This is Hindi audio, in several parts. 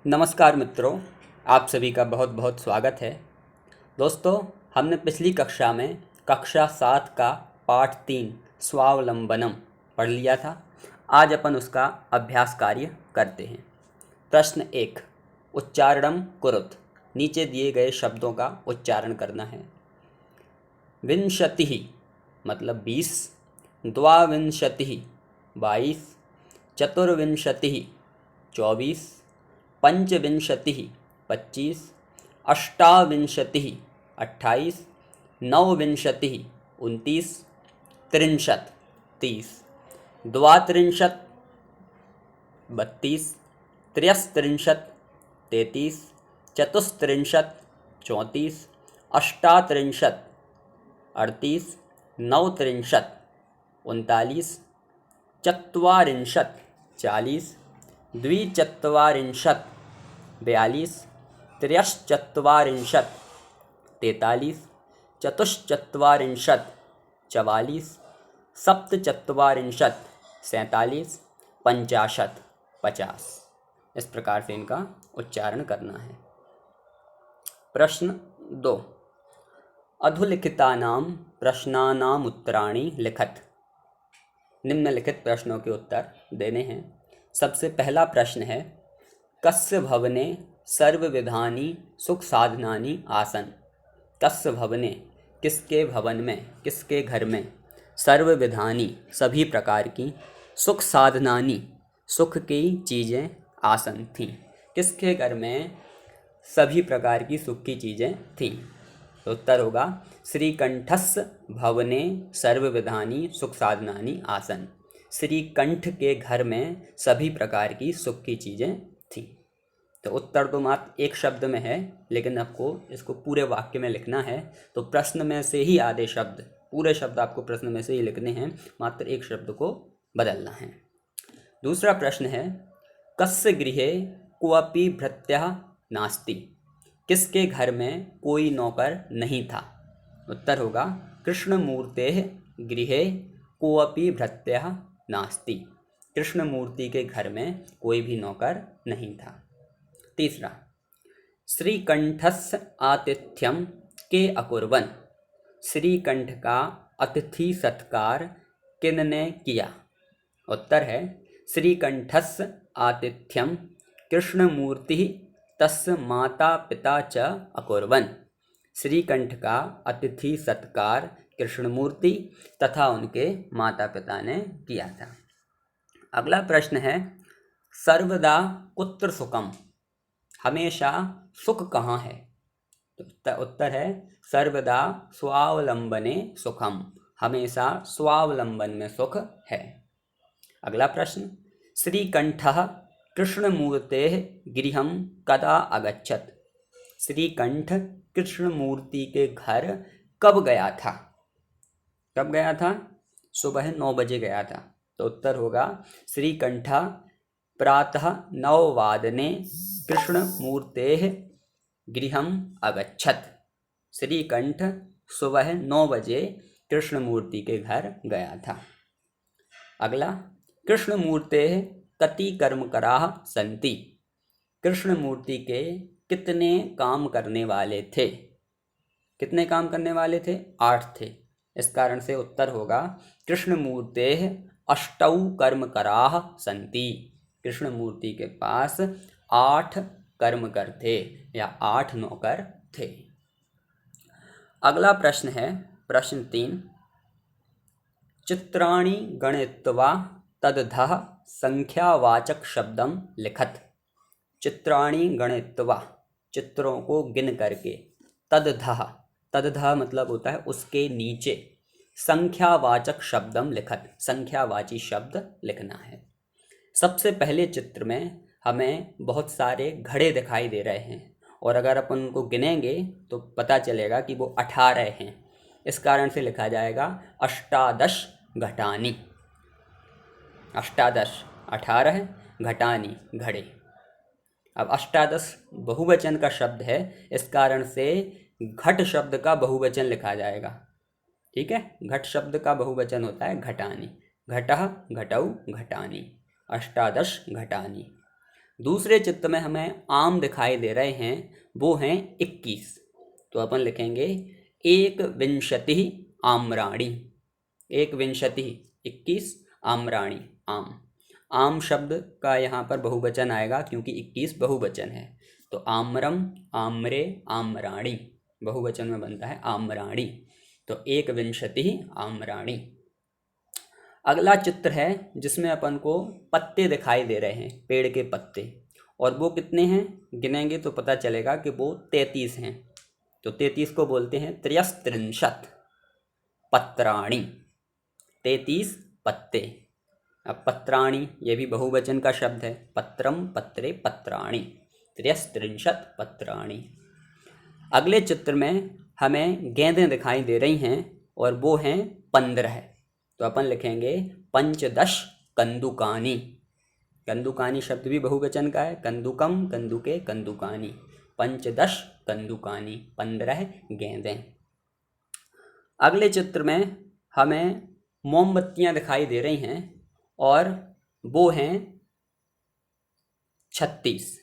नमस्कार मित्रों, आप सभी का बहुत बहुत स्वागत है। दोस्तों, हमने पिछली कक्षा में कक्षा 7 का पाठ 3 स्वावलंबनम पढ़ लिया था। आज अपन उसका अभ्यास कार्य करते हैं। प्रश्न 1, उच्चारणम कुरुत। नीचे दिए गए शब्दों का उच्चारण करना है। विंशतिः मतलब 20, द्वाविंशतिः 22, चतुर्विंशतिः 24, पंचविंशतिः 25, अष्टाविंशतिः 28, नवविंशतिः 29, त्रिंशत् 30, द्वात्रिंशत् 32, त्रयस्त्रिंशत् 33, चतुस्त्रिंशत् 34, अष्टात्रिंशत् 38, नवत्रिंशत् 39, चत्वारिंशत् 40, द्विचत्वारिंशत् 42, त्र्यश्चत्वारिंशत् 43, चतुश्चत्वारिंशत् 44, सप्तचत्वारिंशत् 47, पंचाशत् 50। इस प्रकार से इनका उच्चारण करना है। प्रश्न 2, अधोलिखितानां प्रश्नानाम् उत्तराणि लिखत। निम्नलिखित प्रश्नों के उत्तर देने हैं। सबसे पहला प्रश्न है, कस्य भवने सर्वविधानि सुख साधनानि आसन। कस्य भवने किसके भवन में, किसके घर में, सर्वविधानि सभी प्रकार की, सुख साधनानि सुख की चीज़ें आसन थीं। किसके घर में सभी प्रकार की सुख की चीज़ें थीं? तो उत्तर होगा श्रीकंठस्य भवने सर्वविधानि सुख साधनानि आसन। श्रीकंठ के घर में सभी प्रकार की सुख की चीज़ें थीं। तो उत्तर तो मात्र एक शब्द में है, लेकिन आपको इसको पूरे वाक्य में लिखना है। तो प्रश्न में से ही आधे शब्द, पूरे शब्द आपको प्रश्न में से ही लिखने हैं, मात्र एक शब्द को बदलना है। दूसरा प्रश्न है, कस्य गृहे कोऽपि भृत्यः नास्ति। किसके घर में कोई नौकर नहीं था? उत्तर होगा कृष्णमूर्तेः गृहे कोऽपि भृत्यः नास्ति। कृष्णमूर्ति के घर में कोई भी नौकर नहीं था। तीसरा, श्रीकंठस्य आतिथ्यम के अकुर्वन्। श्रीकंठ का अतिथि सत्कार किनने किया? उत्तर है श्रीकंठस्य आतिथ्यम कृष्णमूर्ति तस्य माता पिता च अकुर्वन्। श्रीकंठ का अतिथि सत्कार कृष्णमूर्ति तथा उनके माता पिता ने किया था। अगला प्रश्न है, सर्वदा कुत्र सुखम। हमेशा सुख कहाँ है? तो उत्तर है सर्वदा स्वावलंबने सुखम। हमेशा स्वावलंबन में सुख है। अगला प्रश्न, श्रीकंठः कृष्णमूर्तेः गृहं कदा अगच्छत्। श्रीकंठ कृष्णमूर्ति के घर कब गया था? कब गया था? सुबह 9 बजे गया था। तो उत्तर होगा श्रीकंठः प्रातः 9 वादने कृष्णमूर्तेः गृहं अगच्छत्। श्रीकंठ सुबह 9 बजे कृष्णमूर्ति के घर गया था। अगला, कृष्णमूर्तेः कति कर्मकराः सन्ति। कृष्णमूर्ति के कितने काम करने वाले थे? कितने काम करने वाले थे? 8 थे। इस कारण से उत्तर होगा कृष्णमूर्तेः अष्टौ कर्मकराः सन्ति। कृष्णमूर्ति के पास 8 कर्मकर थे या 8 नौकर थे। अगला प्रश्न है प्रश्न 3, चित्राणि गणयित्वा तदधः संख्यावाचक शब्दम लिखत। चित्राणि गणयित्वा, चित्रों को गिन करके, तदधः, तदधः मतलब होता है उसके नीचे, संख्यावाचक शब्दम लिखत, संख्यावाची शब्द लिखना है। सबसे पहले चित्र में हमें बहुत सारे घड़े दिखाई दे रहे हैं और अगर अपन उनको गिनेंगे तो पता चलेगा कि वो 18 हैं। इस कारण से लिखा जाएगा अष्टादश घटानि। अष्टादश 18, घटानि घड़े। अब अष्टादश बहुवचन का शब्द है, इस कारण से घट शब्द का बहुवचन लिखा जाएगा। ठीक है, घट शब्द का बहुवचन होता है घटानि। घटः घटौ घटानि, अष्टादश घटानि। दूसरे चित्र में हमें आम दिखाई दे रहे हैं, वो हैं 21। तो अपन लिखेंगे एक विंशति आम्राणी। एक विंशति 21 आम्राणी आम। आम शब्द का यहाँ पर बहुवचन आएगा क्योंकि 21 बहुवचन है। तो आम्रम, आम्रे, आम्राणी बहुवचन में बनता है आम्राणी। तो एक विंशति आम्राणी। अगला चित्र है जिसमें अपन को पत्ते दिखाई दे रहे हैं, पेड़ के पत्ते, और वो कितने हैं गिनेंगे तो पता चलेगा कि वो 33 हैं। तो 33 को बोलते हैं त्रयस्त्रिंशत् पत्राणि। 33 पत्ते। अब पत्राणि ये भी बहुवचन का शब्द है, पत्रम, पत्रे, पत्राणि, त्रयस्त्रिंशत् पत्राणि। अगले चित्र में हमें गेंदें दिखाई दे रही हैं और वो हैं 15। तो अपन लिखेंगे पंचदश कंदुकानि। कंदुकानि शब्द भी बहुवचन का है, कंदुकम, कंदुके, कंदुकानि। पंचदश कंदुकानि 15 गेंदें। अगले चित्र में हमें मोमबत्तियां दिखाई दे रही हैं और वो हैं 36।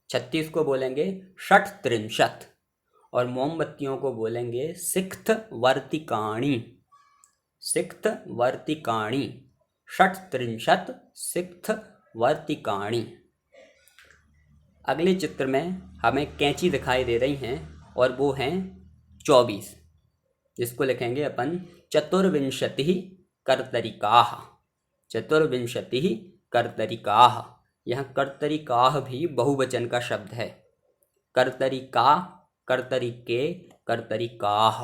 36 को बोलेंगे षट्त्रिंशत् और मोमबत्तियों को बोलेंगे सिक्त वर्तिकाणि। सिक्त वर्तिकाणि, षट्त्रिंशत् सिक्त वर्तिकाणि। अगले चित्र में हमें कैंची दिखाई दे रही हैं और वो हैं 24, जिसको लिखेंगे अपन चतुर्विंशतिः कर्तरिकाः। चतुर्विंशतिः कर्तरिकाः। यहाँ कर्तरिकाः भी बहुवचन का शब्द है। कर्तरिका, कर्तरिके, कर्तरिकाः।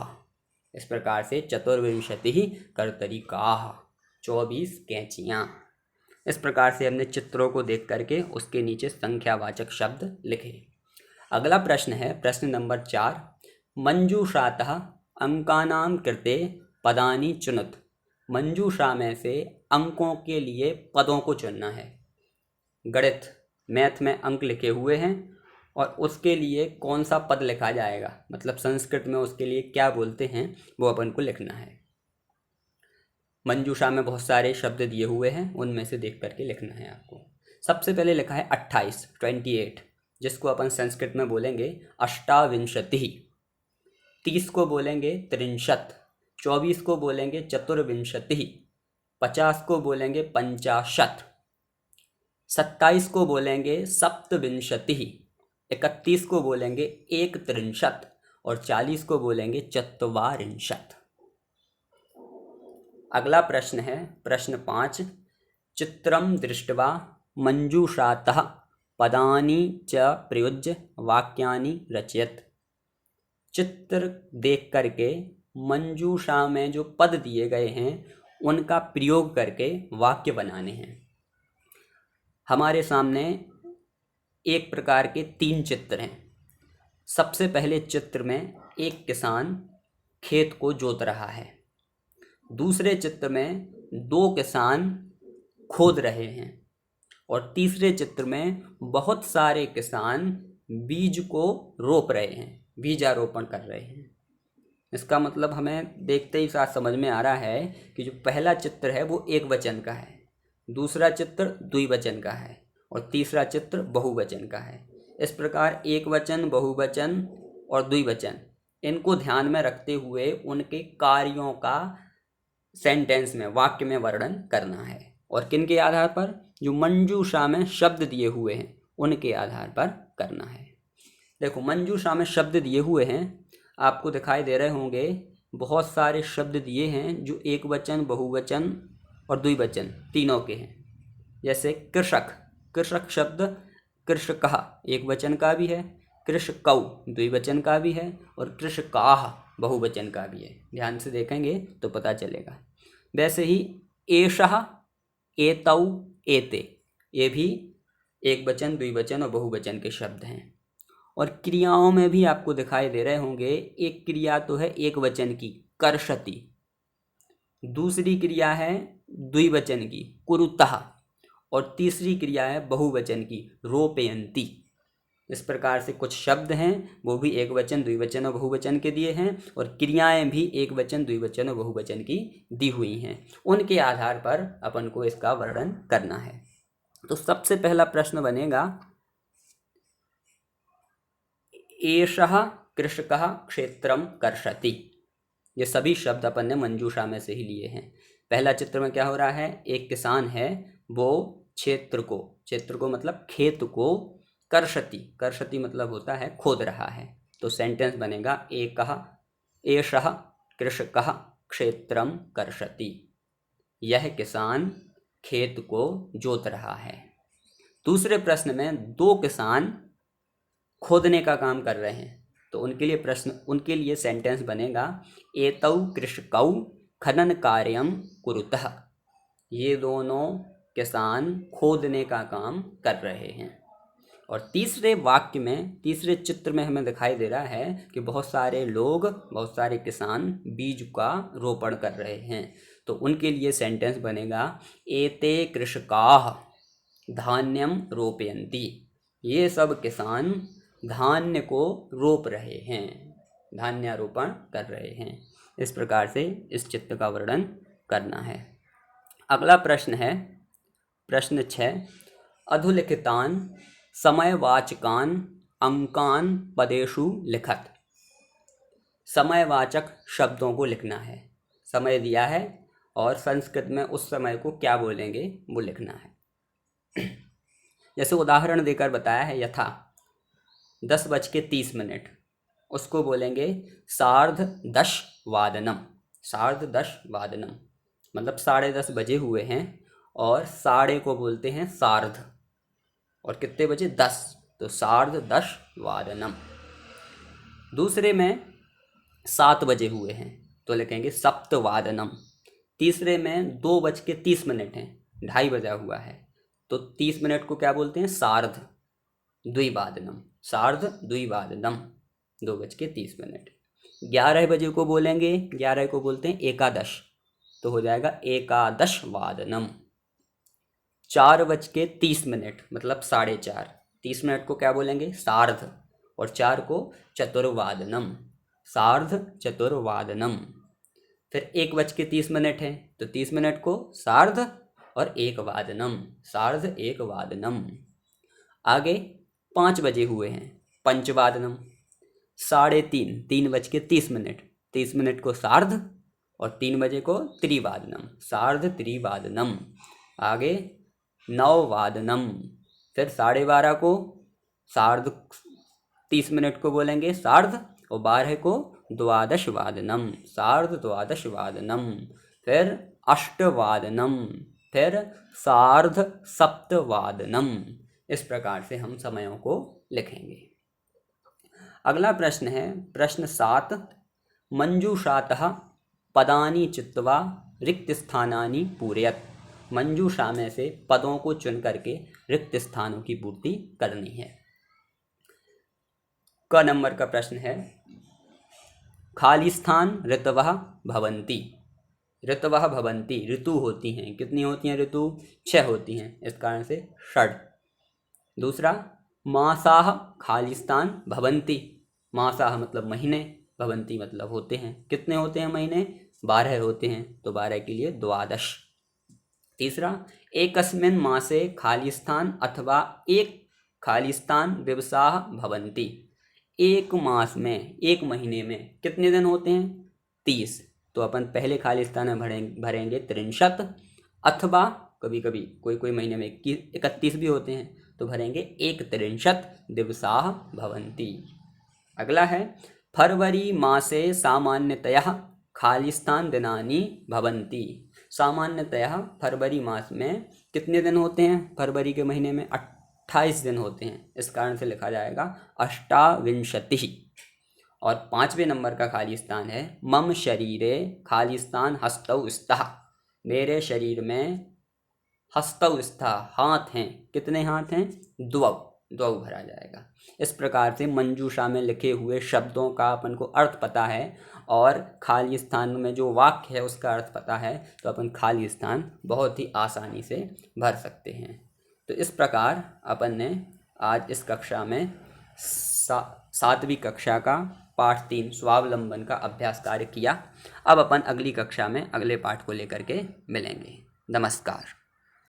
इस प्रकार से चतुर्विंशतिः कर्तरिकाः, 24 कैंचियाँ। इस प्रकार से हमने चित्रों को देख करके उसके नीचे संख्यावाचक शब्द लिखे। अगला प्रश्न है प्रश्न नंबर 4। मंजूषातः अंकानां कृते पदानि चुनत। मंजूषा में से अंकों के लिए पदों को चुनना है। गणित, मैथ में अंक लिखे हुए हैं और उसके लिए कौन सा पद लिखा जाएगा, मतलब संस्कृत में उसके लिए क्या बोलते हैं, वो अपन को लिखना है। मंजूषा में बहुत सारे शब्द दिए हुए हैं, उनमें से देख करके लिखना है आपको। सबसे पहले लिखा है 28, 28, जिसको अपन संस्कृत में बोलेंगे अष्टाविंशतिः। 30 को बोलेंगे त्रिंशत्। 24 को बोलेंगे चतुर्विंशतिः। 50 को बोलेंगे पंचाशत्। 27 को बोलेंगे सप्तविंशतिः। 31 को बोलेंगे एकत्रिंशत् और 40 को बोलेंगे चत्वारिंशत्। अगला प्रश्न है प्रश्न 5। चित्रं दृष्ट्वा मंजूषातः पदानि च प्रयुज्य वाक्यानि रचयत। चित्र देख करके मंजूषा में जो पद दिए गए हैं उनका प्रयोग करके वाक्य बनाने हैं। हमारे सामने एक प्रकार के 3 चित्र हैं। सबसे पहले चित्र में एक किसान खेत को जोत रहा है। दूसरे चित्र में 2 किसान खोद रहे हैं और तीसरे चित्र में बहुत सारे किसान बीज को रोप रहे हैं, बीजारोपण कर रहे हैं। इसका मतलब हमें देखते ही साथ समझ में आ रहा है कि जो पहला चित्र है वो एक वचन का है, दूसरा चित्र द्विवचन का है और तीसरा चित्र बहुवचन का है। इस प्रकार एक वचन, बहुवचन और द्विवचन इनको ध्यान में रखते हुए उनके कार्यों का सेंटेंस में, वाक्य में वर्णन करना है। और किन के आधार पर? जो मंजूषा में शब्द दिए हुए हैं उनके आधार पर करना है। देखो, मंजूषा में शब्द दिए हुए हैं, आपको दिखाई दे रहे होंगे। बहुत सारे शब्द दिए हैं जो एक वचन, बहुवचन और द्विवचन तीनों के हैं। जैसे कृषक, कृषक शब्द कृषकः एक वचन का भी है, कृषकौ द्विवचन का भी है और कृषकाः बहुवचन का भी है। ध्यान से देखेंगे तो पता चलेगा। वैसे ही एषः, एतौ, एते ये भी एक वचन, द्विवचन और बहुवचन के शब्द हैं। और क्रियाओं में भी आपको दिखाई दे रहे होंगे। एक क्रिया तो है एक वचन की, कर्षति। दूसरी क्रिया है द्विवचन की, कुरुतः। और तीसरी क्रिया है बहुवचन की, रोपयन्ति। इस प्रकार से कुछ शब्द हैं वो भी एक वचन, द्विवचन और बहुवचन के दिए हैं और क्रियाएं भी एक वचन, द्विवचन और बहुवचन की दी हुई हैं। उनके आधार पर अपन को इसका वर्णन करना है। तो सबसे पहला प्रश्न बनेगा एषः कृषकः क्षेत्रम कर्षति। ये सभी शब्द अपन ने मंजूषा में से ही लिए हैं। पहला चित्र में क्या हो रहा है, एक किसान है, वो क्षेत्र को मतलब खेत को कर्षति मतलब होता है खोद रहा है। तो सेंटेंस बनेगा एकः एषः कृषकः क्षेत्रम कर्षति। यह किसान खेत को जोत रहा है। दूसरे प्रश्न में दो किसान खोदने का काम कर रहे हैं, तो उनके लिए सेंटेंस बनेगा एतौ कृषकौ खनन कार्यम कुरुतः। ये दोनों किसान खोदने का काम कर रहे हैं। और तीसरे चित्र में हमें दिखाई दे रहा है कि बहुत सारे किसान बीज का रोपण कर रहे हैं। तो उनके लिए सेंटेंस बनेगा एते कृषकाः धान्यम रोपयन्ति। ये सब किसान धान्य को रोप रहे हैं, धान्यारोपण कर रहे हैं। इस प्रकार से इस चित्र का वर्णन करना है। अगला प्रश्न है प्रश्न 6, अधुलिखितान समयवाचकान अंकान पदेषु लिखत। समयवाचक शब्दों को लिखना है। समय दिया है और संस्कृत में उस समय को क्या बोलेंगे वो लिखना है। जैसे उदाहरण देकर बताया है, यथा 10:30, उसको बोलेंगे 10:30 मतलब 10:30 बजे हुए हैं, और साढ़े को बोलते हैं सार्ध, और कितने बजे 10, तो 10:30। दूसरे में 7 बजे हुए हैं तो लिखेंगे सप्तवादनम। तीसरे में 2:30 हैं, 2:30 बजा हुआ है, तो 30 मिनट को क्या बोलते हैं सार्ध द्विवादनम, 2:30। 11 बजे को बोलेंगे, 11 को बोलते हैं एकादश, तो हो जाएगा एकादशवादनम। 4:30 मतलब 4:30, 30 मिनट को क्या बोलेंगे सार्ध, और 4 को चतुर्वादनम, सार्धचतुर्वादनम। फिर 1:30 है तो 30 मिनट को सार्ध और एकवादनम, सार्ध-एकवादनम। आगे 5 बजे हुए हैं पंचवादनम। 3:30, 3:30, 30 मिनट को सार्ध और 3 बजे को त्रिवादनम, सार्ध-त्रिवादनम। आगे 9वादनम, फिर 12:30 को सार्ध 30 मिनट को बोलेंगे सार्ध, और 12 को द्वादशवादनम, सार्ध-द्वादशवादनम। फिर 8वादनम, फिर सार्ध-सप्तवादनम। इस प्रकार से हम समयों को लिखेंगे। अगला प्रश्न है प्रश्न 7, मंजूषातः पदानि चित्वा रिक्त स्थानानि पूरयत। मंजूषा में से पदों को चुन करके रिक्त स्थानों की पूर्ति करनी है। क नंबर का प्रश्न है, खाली स्थान ऋतवः भवन्ति। ऋतवः भवन्ति, ऋतु होती हैं, कितनी होती हैं ऋतु, 6 होती हैं, इस कारण से षड। दूसरा, मासाः खाली स्थान भवन्ति। मासाः मतलब महीने, भवन्ति मतलब होते हैं, कितने होते हैं महीने, 12 होते हैं, तो 12 के लिए द्वादश। तीसरा, एकस्मिन् मासे खाली स्थान अथवा एक खाली स्थान दिवसाः भवन्ति। एक मास में, एक महीने में कितने दिन होते हैं, 30, तो अपन पहले खाली स्थान में भरेंगे 63, अथवा कभी कभी कोई महीने में 31 भी होते हैं, तो भरेंगे 1 दिवसाः भवन्ति। अगला है, फरवरी मासे सामान्यतया खाली स्थान दिनानि भवन्ति। सामान्यतया फरवरी मास में कितने दिन होते हैं, फरवरी के महीने में 28 दिन होते हैं, इस कारण से लिखा जाएगा 28। और 5वें नंबर का खाली स्थान है, मम शरीरे खाली स्थान हस्तौ स्तः। मेरे शरीर में हस्तौ स्तः, हाथ हैं, कितने हाथ हैं, द्वौ भरा जाएगा। इस प्रकार से मंजूषा में लिखे हुए शब्दों का अपन को अर्थ पता है और खाली स्थान में जो वाक्य है उसका अर्थ पता है, तो अपन खाली स्थान बहुत ही आसानी से भर सकते हैं। तो इस प्रकार अपन ने आज इस कक्षा में 7वीं कक्षा का पाठ 3 स्वावलंबन का अभ्यास कार्य किया। अब अपन अगली कक्षा में अगले पाठ को लेकर के मिलेंगे। नमस्कार।